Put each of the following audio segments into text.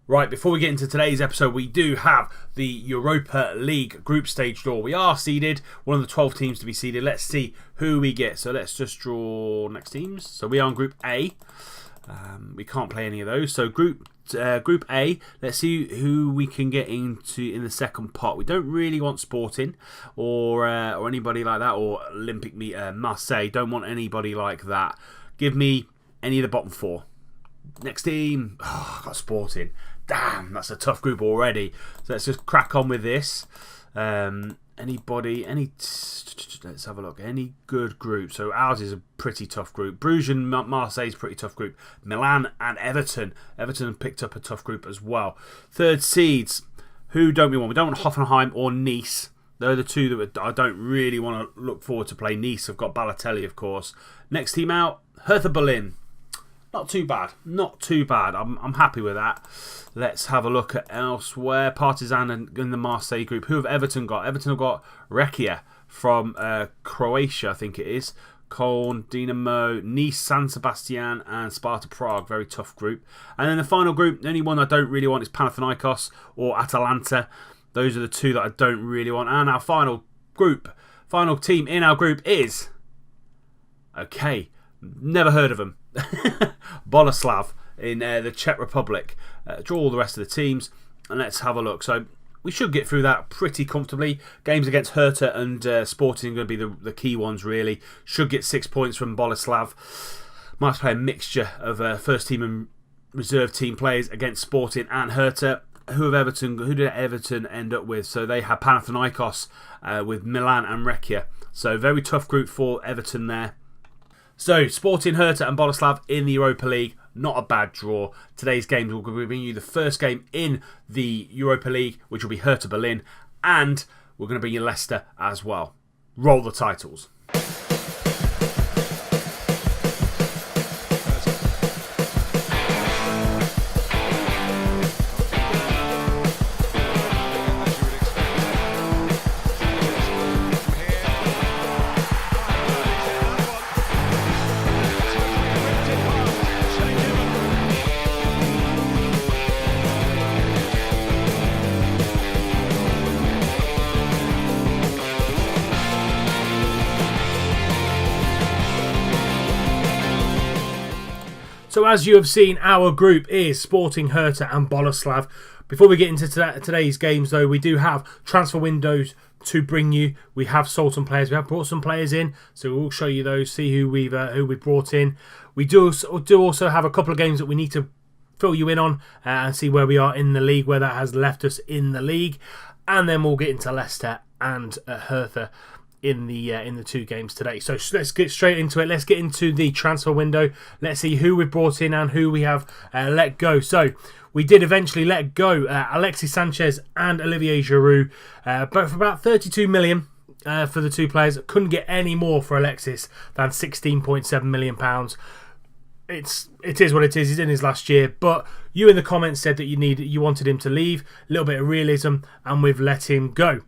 Right, before we get into today's episode, we do have the Europa League group stage draw. We are seeded, one of the 12 teams to be seeded. Let's see who we get. So let's just draw next teams. So we are on Group A. We can't play any of those. So Group A, let's see who we can get into in the second pot. We don't really want Sporting or anybody like that, or Olympic Marseille. Don't want anybody like that. Give me any of the bottom four. Next team, I've got Sporting. Damn, that's a tough group already. So let's just crack on with this. Let's have a look. Any good group? So ours is a pretty tough group. Bruges and Marseille is a pretty tough group. Milan and Everton. Everton picked up a tough group as well. Third seeds. Who don't we want? We don't want Hoffenheim or Nice. They're the two that I don't really want to look forward to play. Nice, I've got Balotelli, of course. Next team out, Hertha Berlin. Not too bad. Not too bad. I'm happy with that. Let's have a look at elsewhere. Partizan in the Marseille group. Who have Everton got? Everton have got Rekia from Croatia, I think it is. Köln, Dinamo, Nice, San Sebastian and Sparta Prague. Very tough group. And then the final group, the only one I don't really want is Panathinaikos or Atalanta. Those are the two that I don't really want. And our final team in our group is... Okay, never heard of them. Boleslav in the Czech Republic. Draw all the rest of the teams and let's have a look. So we should get through that pretty comfortably. Games against Hertha and Sporting are going to be the key ones really. Should get 6 points from Boleslav. Might play a mixture of first team and reserve team players against Sporting and Hertha. Who did Everton end up with? So they had Panathinaikos with Milan and Rekia. So very tough group for Everton there. So, Sporting, Hertha and Boleslav in the Europa League. Not a bad draw. Today's games will bring you the first game in the Europa League, which will be Hertha Berlin. And we're going to bring you Leicester as well. Roll the titles. So as you have seen, our group is Sporting, Hertha and Boleslav. Before we get into today's games though, we do have transfer windows to bring you. We have sold some players. We have brought some players in, so we'll show you those, see who we've brought in. We do also have a couple of games that we need to fill you in on and see where we are in the league, where that has left us in the league. And then we'll get into Leicester and Hertha in the two games today. So let's get straight into it. Let's get into the transfer window. Let's see who we've brought in and who we have let go. So we did eventually let go Alexis Sanchez and Olivier Giroud, both for about 32 million for the two players. Couldn't get any more for Alexis than £16.7 million. It is what it is. He's in his last year, but you in the comments said that you wanted him to leave. A little bit of realism, and we've let him go.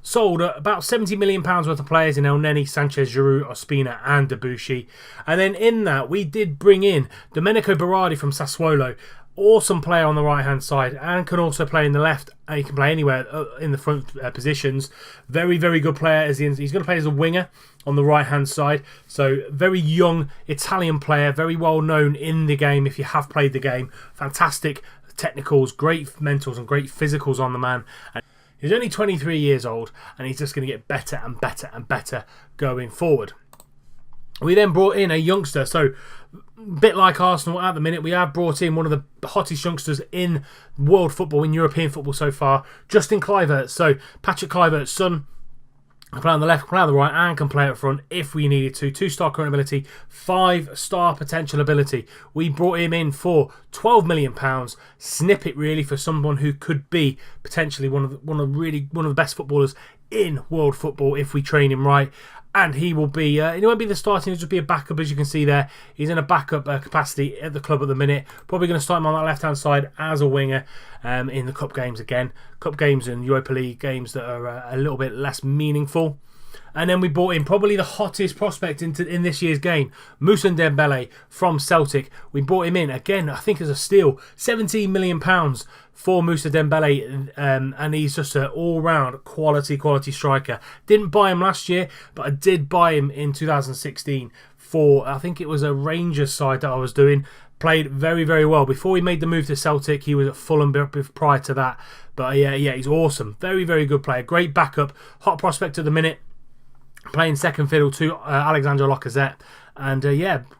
Sold about £70 million worth of players in El Neni, Sanchez, Giroud, Ospina and Debuchy. And then in that, we did bring in Domenico Berardi from Sassuolo. Awesome player on the right-hand side and can also play in the left. He can play anywhere in the front positions. Very, very good player. He's going to play as a winger on the right-hand side. So very young Italian player, very well known in the game if you have played the game. Fantastic technicals, great mentals and great physicals on the man. He's only 23 years old and he's just going to get better and better and better going forward. We then brought in a youngster. So a bit like Arsenal at the minute, we have brought in one of the hottest youngsters in world football, in European football so far, Justin Kluivert. So Patrick Kluivert's son. Can play on the left, can play on the right and can play up front if we needed to. 2-star current ability, 5-star potential ability. We brought him in for £12 million. Snippet really for someone who could be potentially one of the best footballers in world football if we train him right. And he will be, he won't be the starting, he'll just be a backup, as you can see there. He's in a backup capacity at the club at the minute. Probably going to start him on that left-hand side as a winger in the cup games again. Cup games and Europa League games that are a little bit less meaningful. And then we brought in probably the hottest prospect in this year's game, Moussa Dembele from Celtic. We brought him in, again, I think as a steal, £17 million for Moussa Dembele, and he's just an all-round quality striker. Didn't buy him last year, but I did buy him in 2016 for, I think it was a Rangers side that I was doing. Played very, very well. Before he made the move to Celtic, he was at Fulham prior to that. But yeah, he's awesome. Very, very good player. Great backup. Hot prospect at the minute. Playing second fiddle to Alexandre Lacazette. And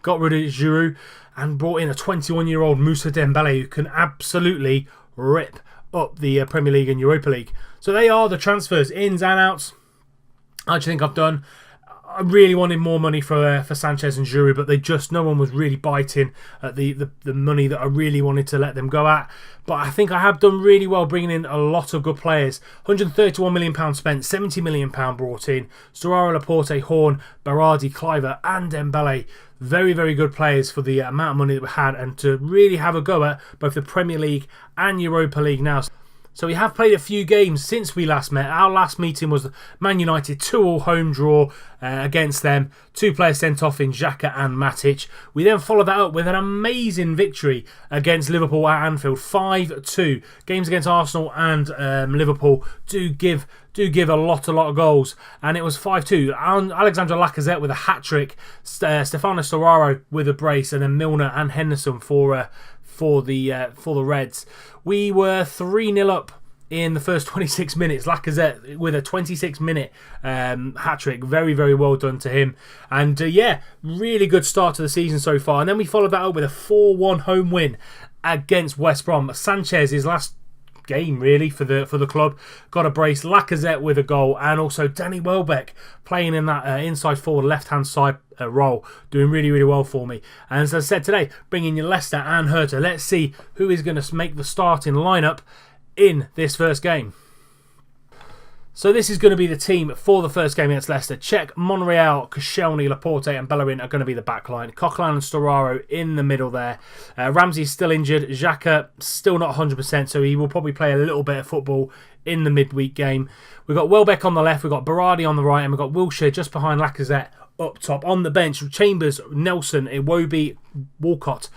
got rid of Giroud and brought in a 21-year-old Moussa Dembele who can absolutely rip up the Premier League and Europa League. So they are the transfers, ins and outs. I think I've done. I really wanted more money for Sanchez and Giroud, but no one was really biting at the money that I really wanted to let them go at. But I think I have done really well bringing in a lot of good players. £131 million spent, £70 million brought in. Storaro, Laporte, Horn, Berardi, Cliver and Dembele. Very, very good players for the amount of money that we had, and to really have a go at both the Premier League and Europa League now. So we have played a few games since we last met. Our last meeting was Man United 2-2 home draw against them. 2 players sent off in Xhaka and Matic. We then followed that up with an amazing victory against Liverpool at Anfield, 5-2. Games against Arsenal and Liverpool do give a lot of goals, and it was 5-2. Alexandre Lacazette with a hat-trick, Stefano Storaro with a brace, and then Milner and Henderson for the Reds. We were 3-0 up in the first 26 minutes. Lacazette with a 26-minute hat-trick. Very, very well done to him. And really good start to the season so far. And then we followed that up with a 4-1 home win against West Brom. Sanchez, his last game really for the club, got a brace. Lacazette with a goal, and also Danny Welbeck playing in that inside forward left hand side role, doing really, really well for me. And as I said today, bringing in Leicester and Hertha. Let's see who is going to make the starting lineup in this first game. So this is going to be the team for the first game against Leicester. Cech, Monreal, Koscielny, Laporte and Bellerin are going to be the back line. Coquelin and Storaro in the middle there. Ramsey's still injured. Xhaka still not 100%, so he will probably play a little bit of football in the midweek game. We've got Welbeck on the left, we've got Berardi on the right, and we've got Wilshere just behind Lacazette up top. On the bench, Chambers, Nelson, Iwobi, Walcott,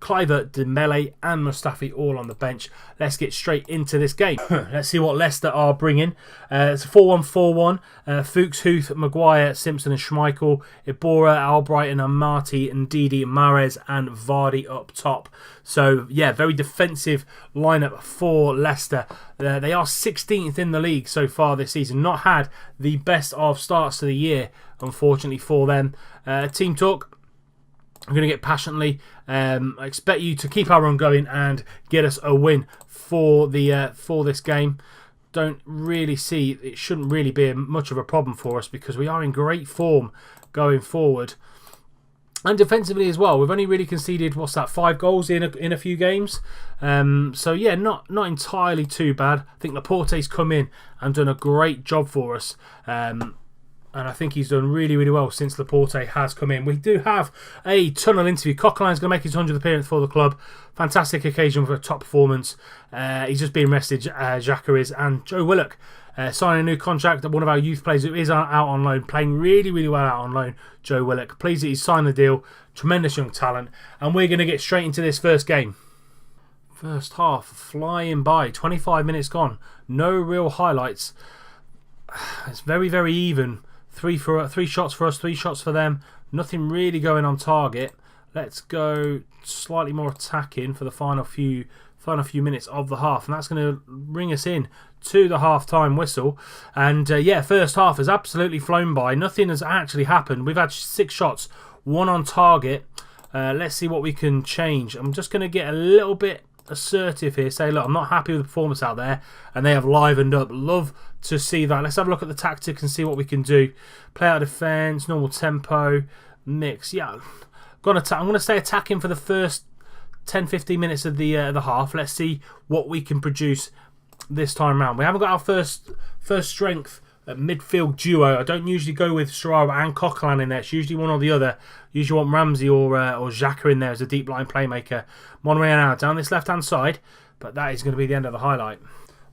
Cliver, Dembele and Mustafi all on the bench. Let's get straight into this game. Let's see what Leicester are bringing. It's a 4-1-4-1. Fuchs, Huth, Maguire, Simpson and Schmeichel, Ibora, Albrighton, Amati, Ndidi, Mahrez and Vardy up top. So yeah, very defensive lineup for Leicester. They are 16th in the league so far this season. Not had the best of starts to the year, unfortunately for them. Team talk. I'm going to get passionately. I expect you to keep our run going and get us a win for this game. Don't really see, it shouldn't really be much of a problem for us because we are in great form going forward. And defensively as well, we've only really conceded, 5 goals in a few games. So yeah, not entirely too bad. I think Laporte's come in and done a great job for us. And I think he's done really, really well since Laporte has come in. We do have a tunnel interview. Coquelin's going to make his 100th appearance for the club. Fantastic occasion for a top performance. He's just been rested, Xhaka is. And Joe Willock signing a new contract. One of our youth players who is out on loan. Playing really, really well out on loan. Joe Willock. Pleased that he's signed the deal. Tremendous young talent. And we're going to get straight into this first game. First half flying by. 25 minutes gone. No real highlights. It's very, very even. 3 shots for us, 3 shots for them. Nothing really going on target. Let's go slightly more attacking for the final few minutes of the half, and that's going to bring us in to the half-time whistle. And first half has absolutely flown by. Nothing has actually happened. We've had 6 shots, 1 on target. Let's see what we can change. I'm just going to get a little bit assertive here, say look, I'm not happy with the performance out there, and they have livened up. Love to see that. Let's have a look at the tactics and see what we can do. Play out defence, normal tempo, mix. Yeah, I'm going to stay attacking for the first 10-15 minutes of the half. Let's see what we can produce this time round. We haven't got our first strength midfield duo. I don't usually go with Storaro and Coquelin in there. It's usually one or the other. Usually want Ramsey or Xhaka in there as a deep line playmaker. Monreal now down this left hand side, but that is going to be the end of the highlight.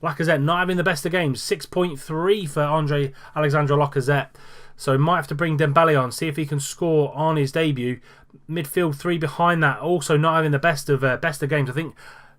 Lacazette not having the best of games. 6.3 for Andre Alexandre Lacazette. So might have to bring Dembele on, see if he can score on his debut. Midfield 3 behind that, also not having the best of games. I think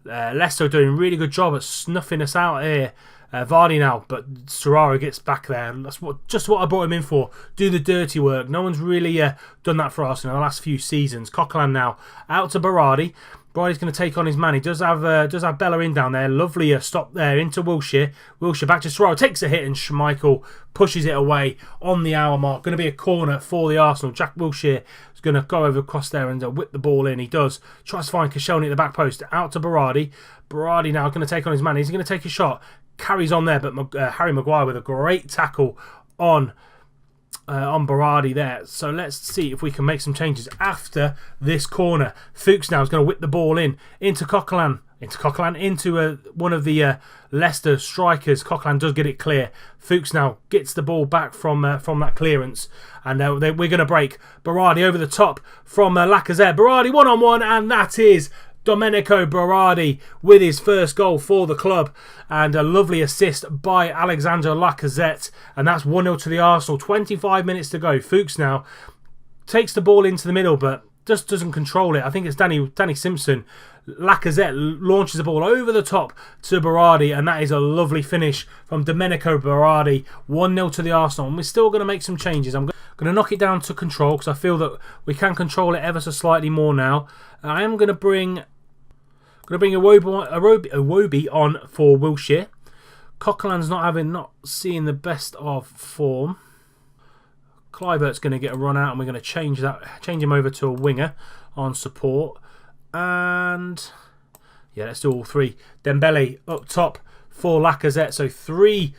Leicester are doing a really good job at snuffing us out here. Vardy now, but Serraro gets back there. That's just what I brought him in for. Do the dirty work. No one's really done that for us in the last few seasons. Coquelin now out to Berardi. Berardi's going to take on his man. He does have Bellerin down there. Lovely stop there into Wilshere. Wilshere back to Serraro. Takes a hit and Schmeichel pushes it away on the hour mark. Going to be a corner for the Arsenal. Jack Wilshere is going to go over across there and whip the ball in. He does. Tries to find Koscielny at the back post. Out to Berardi. Berardi now going to take on his man. He's going to take a shot. Carries on there, but Harry Maguire with a great tackle on Berardi there. So let's see if we can make some changes after this corner. Fuchs now is going to whip the ball into Coquelin. Into one of the Leicester strikers. Coquelin does get it clear. Fuchs now gets the ball back from that clearance. And we're going to break. Berardi over the top from Lacazette. Berardi 1-on-1, and that is Domenico Berardi with his first goal for the club, and a lovely assist by Alexandre Lacazette, and that's 1-0 to the Arsenal. 25 minutes to go. Fuchs now takes the ball into the middle but just doesn't control it. I think it's Danny Simpson. Lacazette launches the ball over the top to Berardi, and that is a lovely finish from Domenico Berardi. 1-0 to the Arsenal, and we're still going to make some changes. I'm going to knock it down to control because I feel that we can control it ever so slightly more now. I am going to bring Iwobi on for Wilshere. Coquelin's not seeing the best of form. Kluivert's going to get a run out, and we're going to change him over to a winger on support. And yeah, let's do all three. Dembele up top for Lacazette. So 3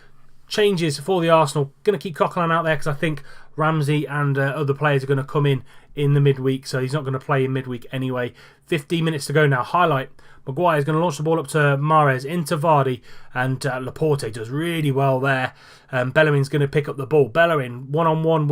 changes for the Arsenal. Going to keep Coquelin out there because I think Ramsey and other players are going to come in the midweek, so he's not going to play in midweek anyway. 15 minutes to go now. Highlight. Maguire is going to launch the ball up to Mahrez, into Vardy, and Laporte does really well there. Bellerin's going to pick up the ball. Bellerin 1-on-1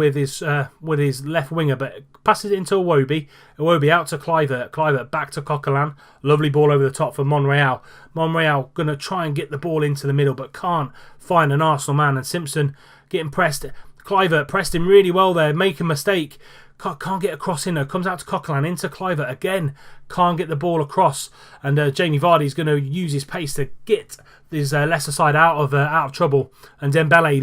with his left winger, but passes it into Iwobi. Iwobi out to Kluivert. Kluivert back to Coquelin. Lovely ball over the top for Monreal. Monreal going to try and get the ball into the middle, but can't find an Arsenal man. And Simpson getting pressed. Kluivert pressed him really well there, make a mistake. Can't get across in there. Comes out to Coquelin, into Kluivert again. Can't get the ball across. And Jamie Vardy's going to use his pace to get his Leicester side out of trouble. And Dembele,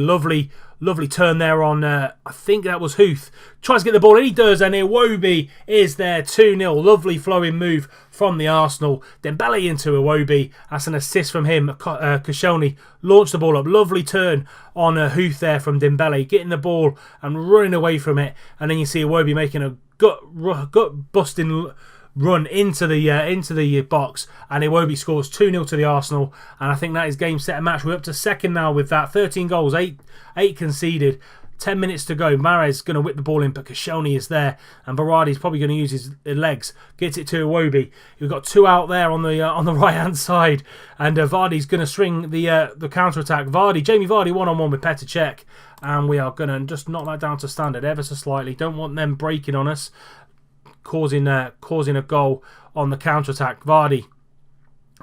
lovely turn there on, I think that was Huth. Tries to get the ball, and he does, and Iwobi is there, 2-0. Lovely flowing move from the Arsenal. Dembele into Iwobi. That's an assist from him. Koscielny launched the ball up. Lovely turn on Huth there from Dembele, getting the ball and running away from it. And then you see Iwobi making a gut-busting run into the box, and Iwobi scores 2-0 to the Arsenal, and I think that is game, set and match. We're up to second now with that. 13 goals, 8 conceded. 10 minutes to go. Mahrez going to whip the ball in, but Koscielny is there, and Berardi's probably going to use his legs. Gets it to Iwobi. We've got 2 out there on the right hand side, and Vardy's going to string the counter attack. Jamie Vardy 1-on-1 with Petr Cech, and we are going to just knock that down to standard ever so slightly. Don't want them breaking on us, causing a goal on the counter attack. Vardy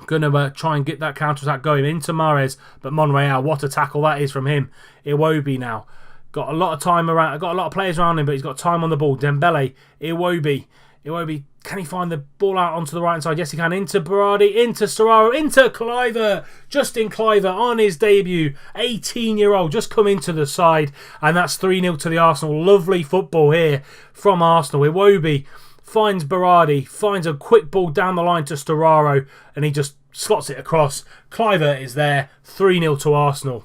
going to try and get that counter attack going into Mahrez, but Monreal, what a tackle that is from him. Iwobi now got a lot of time around, got a lot of players around him, but he's got time on the ball. Dembele, Iwobi, can he find the ball out onto the right hand side? Yes, he can. Into Berardi, into Serraro, into Kluivert. Justin Kluivert on his debut, 18-year-old, just come into the side, and that's 3-0 to the Arsenal. Lovely football here from Arsenal. Iwobi finds Berardi, finds a quick ball down the line to Serraro, and he just slots it across. Kluivert is there, 3-0 to Arsenal.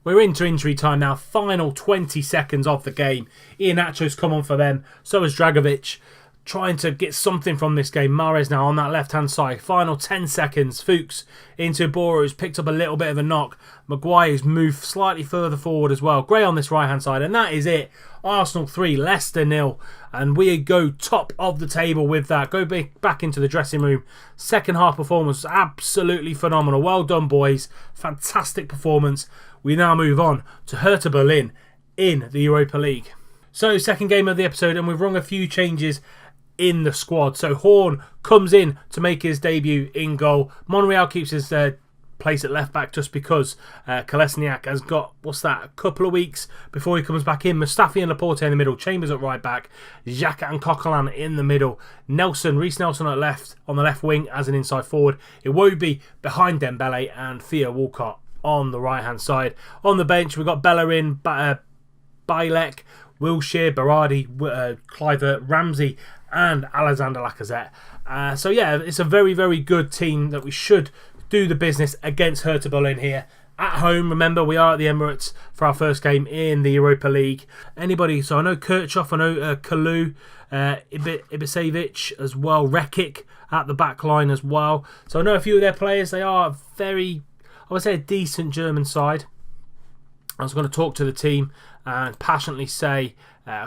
We're into injury time now. Final 20 seconds of the game. Iheanacho's come on for them. So has Dragovic. Trying to get something from this game. Mahrez now on that left-hand side. Final 10 seconds. Fuchs into Bora, who's picked up a little bit of a knock. Maguire's moved slightly further forward as well. Gray on this right-hand side. And that is it. Arsenal 3, Leicester 0. And we go top of the table with that. Go back into the dressing room. Second half performance was absolutely phenomenal. Well done, boys. Fantastic performance. We now move on to Hertha Berlin in the Europa League. So, second game of the episode, and we've rung a few changes in the squad. So Horn comes in to make his debut in goal. Monreal keeps his place at left back just because Kolesniak has got, a couple of weeks before he comes back in. Mustafi and Laporte in the middle, Chambers at right back, Xhaka and Coquelin in the middle, Reece Nelson on the left wing as an inside forward, Iwobi behind Dembele, and Theo Walcott on the right hand side. On the bench we've got Bellerin, Bailek, Wilshere, Berardi, Kluivert, Ramsey and Alexander Lacazette. So yeah, it's a very, very good team that we should do the business against Hertha Berlin here. At home, remember, we are at the Emirates for our first game in the Europa League. So I know Kirchhoff, I know Kalu, Ibisevic as well, Rekic at the back line as well. So I know a few of their players. They are very, I would say, a decent German side. I was going to talk to the team and passionately say,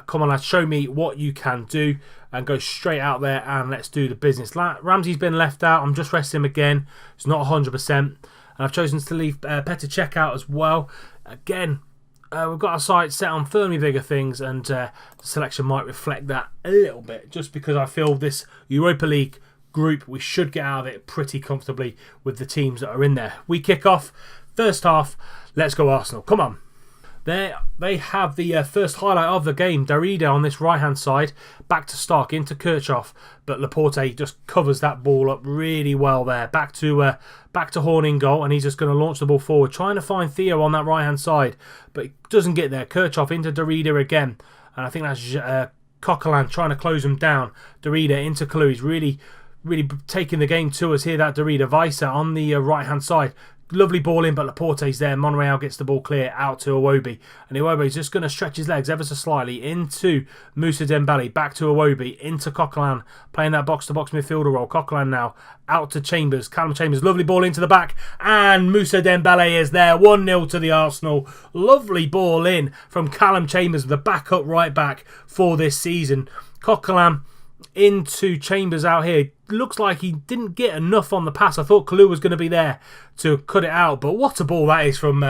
come on lads, show me what you can do, and go straight out there and let's do the business. Ramsey's been left out. I'm just resting him again. It's not 100%. And I've chosen to leave Petr Cech out as well. Again, we've got our sights set on firmly bigger things, and the selection might reflect that a little bit, just because I feel this Europa League group, we should get out of it pretty comfortably with the teams that are in there. We kick off first half. Let's go Arsenal. Come on. They have the first highlight of the game. Darida on this right-hand side, back to Stark, into Kirchhoff, but Laporte just covers that ball up really well there. Back to Horn in goal, and he's just going to launch the ball forward, trying to find Theo on that right-hand side, but he doesn't get there. Kirchhoff into Darida again, and I think that's Coquelin trying to close him down. Darida into Kalu. He's really taking the game to us here, that Darida. Weissa on the right-hand side. Lovely ball in, but Laporte's there. Monreal gets the ball clear out to Iwobi. And Iwobi's just going to stretch his legs ever so slightly into Moussa Dembele. Back to Iwobi, into Coquelin, playing that box-to-box midfielder role. Coquelin now out to Chambers. Callum Chambers, lovely ball into the back. And Moussa Dembele is there. 1-0 to the Arsenal. Lovely ball in from Callum Chambers, the backup right back for this season. Coquelin into Chambers out here. Looks like he didn't get enough on the pass. I thought Kalu was going to be there to cut it out, but what a ball that is from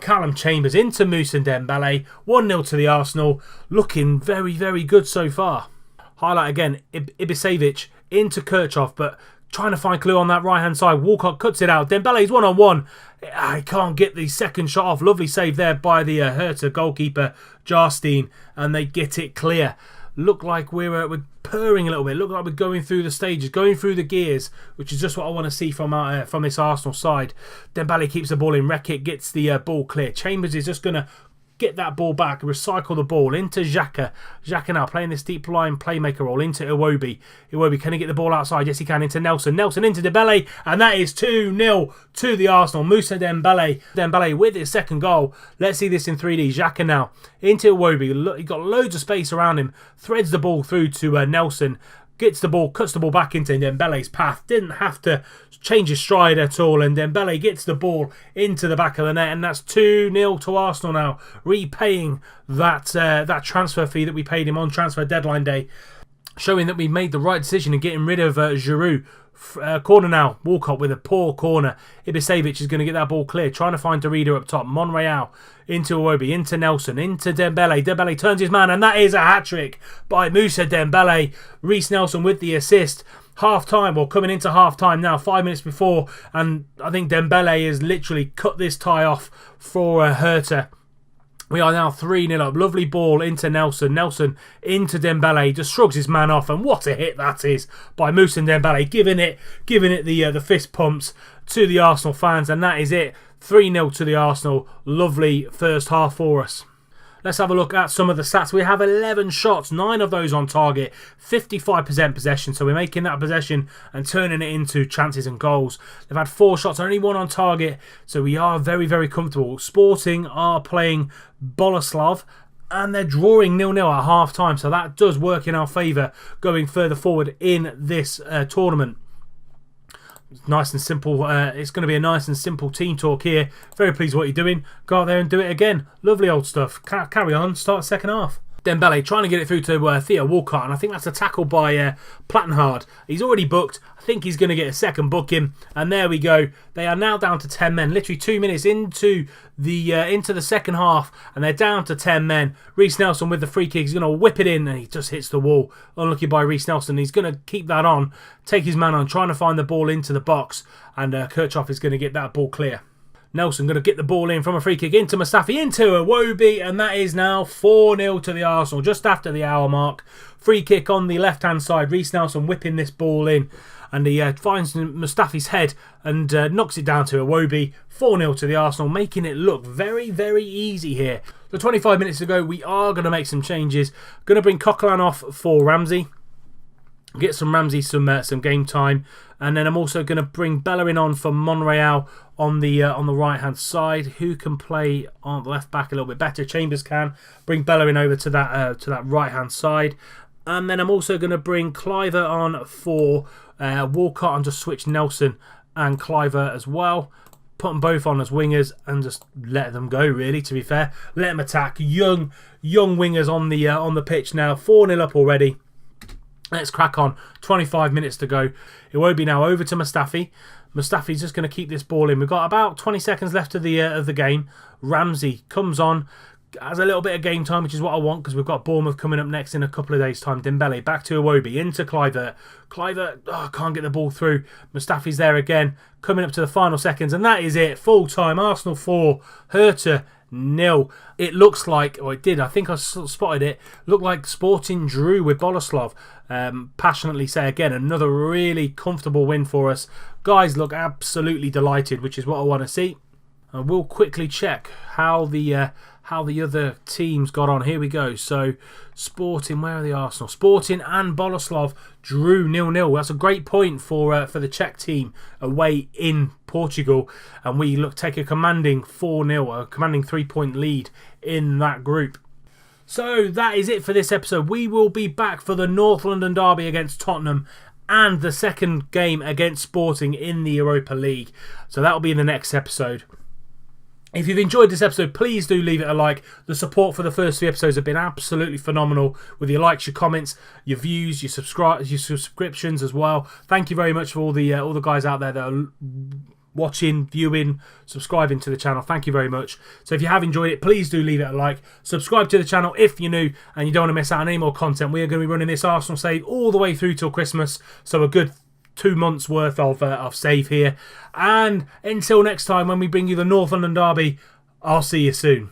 Callum Chambers into Moussa Dembele. 1-0 to the Arsenal. Looking very, very good so far. Highlight again, Ibisevic into Kirchhoff, but trying to find Kalu on that right hand side. Walcott cuts it out. Dembele's 1-on-1. I can't get the second shot off. Lovely save there by the Hertha goalkeeper Jarstein, and they get it clear. Look like we're purring a little bit. Look like we're going through the stages, going through the gears, which is just what I want to see from this Arsenal side. Dembele keeps the ball in. Rekic gets the ball clear. Chambers is just going to get that ball back, recycle the ball into Xhaka. Xhaka now playing this deep line playmaker role into Iwobi. Iwobi, can he get the ball outside? Yes, he can. Into Nelson. Nelson into Dembele, and that is 2-0 to the Arsenal. Moussa Dembele. Dembele with his second goal. Let's see this in 3D. Xhaka now into Iwobi. He got loads of space around him. Threads the ball through to Nelson. Gets the ball, cuts the ball back into Dembele's path. Didn't have to change his stride at all. And Dembele gets the ball into the back of the net. And that's 2-0 to Arsenal now. Repaying that transfer fee that we paid him on transfer deadline day. Showing that we made the right decision in getting rid of Giroud. Corner now. Walcott with a poor corner. Ibisevic is going to get that ball clear. Trying to find Darida up top. Monreal into Iwobi, into Nelson, into Dembele. Dembele turns his man, and that is a hat-trick by Moussa Dembele. Reece Nelson with the assist. Half-time, or coming into half-time now, 5 minutes before, and I think Dembele has literally cut this tie off for Hertha. We are now 3-0 up. Lovely ball into Nelson. Nelson into Dembele. Just shrugs his man off. And what a hit that is by Moussa Dembele. Giving it the fist pumps to the Arsenal fans. And that is it. 3-0 to the Arsenal. Lovely first half for us. Let's have a look at some of the stats. We have 11 shots, 9 of those on target, 55% possession. So we're making that possession and turning it into chances and goals. They've had 4 shots, only 1 on target. So we are very, very comfortable. Sporting are playing Boleslav, and they're drawing 0-0 at half time. So that does work in our favour going further forward in this tournament. Nice and simple. It's going to be a nice and simple team talk here. Very pleased with what you're doing. Go out there and do it again. Lovely old stuff. Carry on. Start the second half. Dembele trying to get it through to Theo Walcott, and I think that's a tackle by Plattenhard. He's already booked. I think he's going to get a second booking, and there we go. They are now down to 10 men. Literally 2 minutes into the second half, and they're down to 10 men. Reece Nelson with the free kick. He's going to whip it in, and he just hits the wall. Unlucky by Reece Nelson. He's going to keep that on, take his man on, trying to find the ball into the box, and Kirchhoff is going to get that ball clear. Nelson going to get the ball in from a free kick into Mustafi, into Iwobi, and that is now 4-0 to the Arsenal, just after the hour mark. Free kick on the left-hand side. Reece Nelson whipping this ball in, and he finds Mustafi's head and knocks it down to Iwobi. 4-0 to the Arsenal, making it look very, very easy here. So 25 minutes ago, we are going to make some changes. Going to bring Coquelin off for Ramsey. Get some Ramsey some game time, and then I'm also going to bring Bellerin on for Monreal on the right hand side. Who can play on the left back a little bit better? Chambers can. Bring Bellerin over to that right hand side, and then I'm also going to bring Cliver on for Walcott, and just switch Nelson and Cliver as well. Put them both on as wingers and just let them go. Really, to be fair, let them attack. Young wingers on the pitch now. 4-0 up already. Let's crack on. 25 minutes to go. It won't be now over to Mustafi. Mustafi's just going to keep this ball in. We've got about 20 seconds left of the game. Ramsey comes on, has a little bit of game time, which is what I want, because we've got Bournemouth coming up next in a couple of days' time. Dembele back to Iwobi, into Cliver. Cliver can't get the ball through. Mustafi's there again, coming up to the final seconds, and that is it. Full time. Arsenal 4, Hertha 0. It looks like, or it did, I think I spotted it, looked like Sporting drew with Boleslav. Passionately say again, another really comfortable win for us. Guys look absolutely delighted, which is what I want to see. And we'll quickly check how the other teams got on. Here we go. So Sporting, where are the Arsenal? Sporting and Boleslav drew 0-0. That's a great point for the Czech team away in Portugal, and we take a commanding 4-0, a commanding 3-point lead in that group. So that is it for this episode. We will be back for the North London derby against Tottenham and the second game against Sporting in the Europa League. So that will be in the next episode. If you've enjoyed this episode, please do leave it a like. The support for the first 3 episodes have been absolutely phenomenal, with your likes, your comments, your views, your subscriptions as well. Thank you very much for all the guys out there that are watching, viewing, subscribing to the channel. Thank you very much. So if you have enjoyed it, please do leave it a like. Subscribe to the channel if you're new and you don't want to miss out on any more content. We are going to be running this Arsenal save all the way through till Christmas, so a good 2 months worth of save here. And until next time, when we bring you the North London derby, I'll see you soon.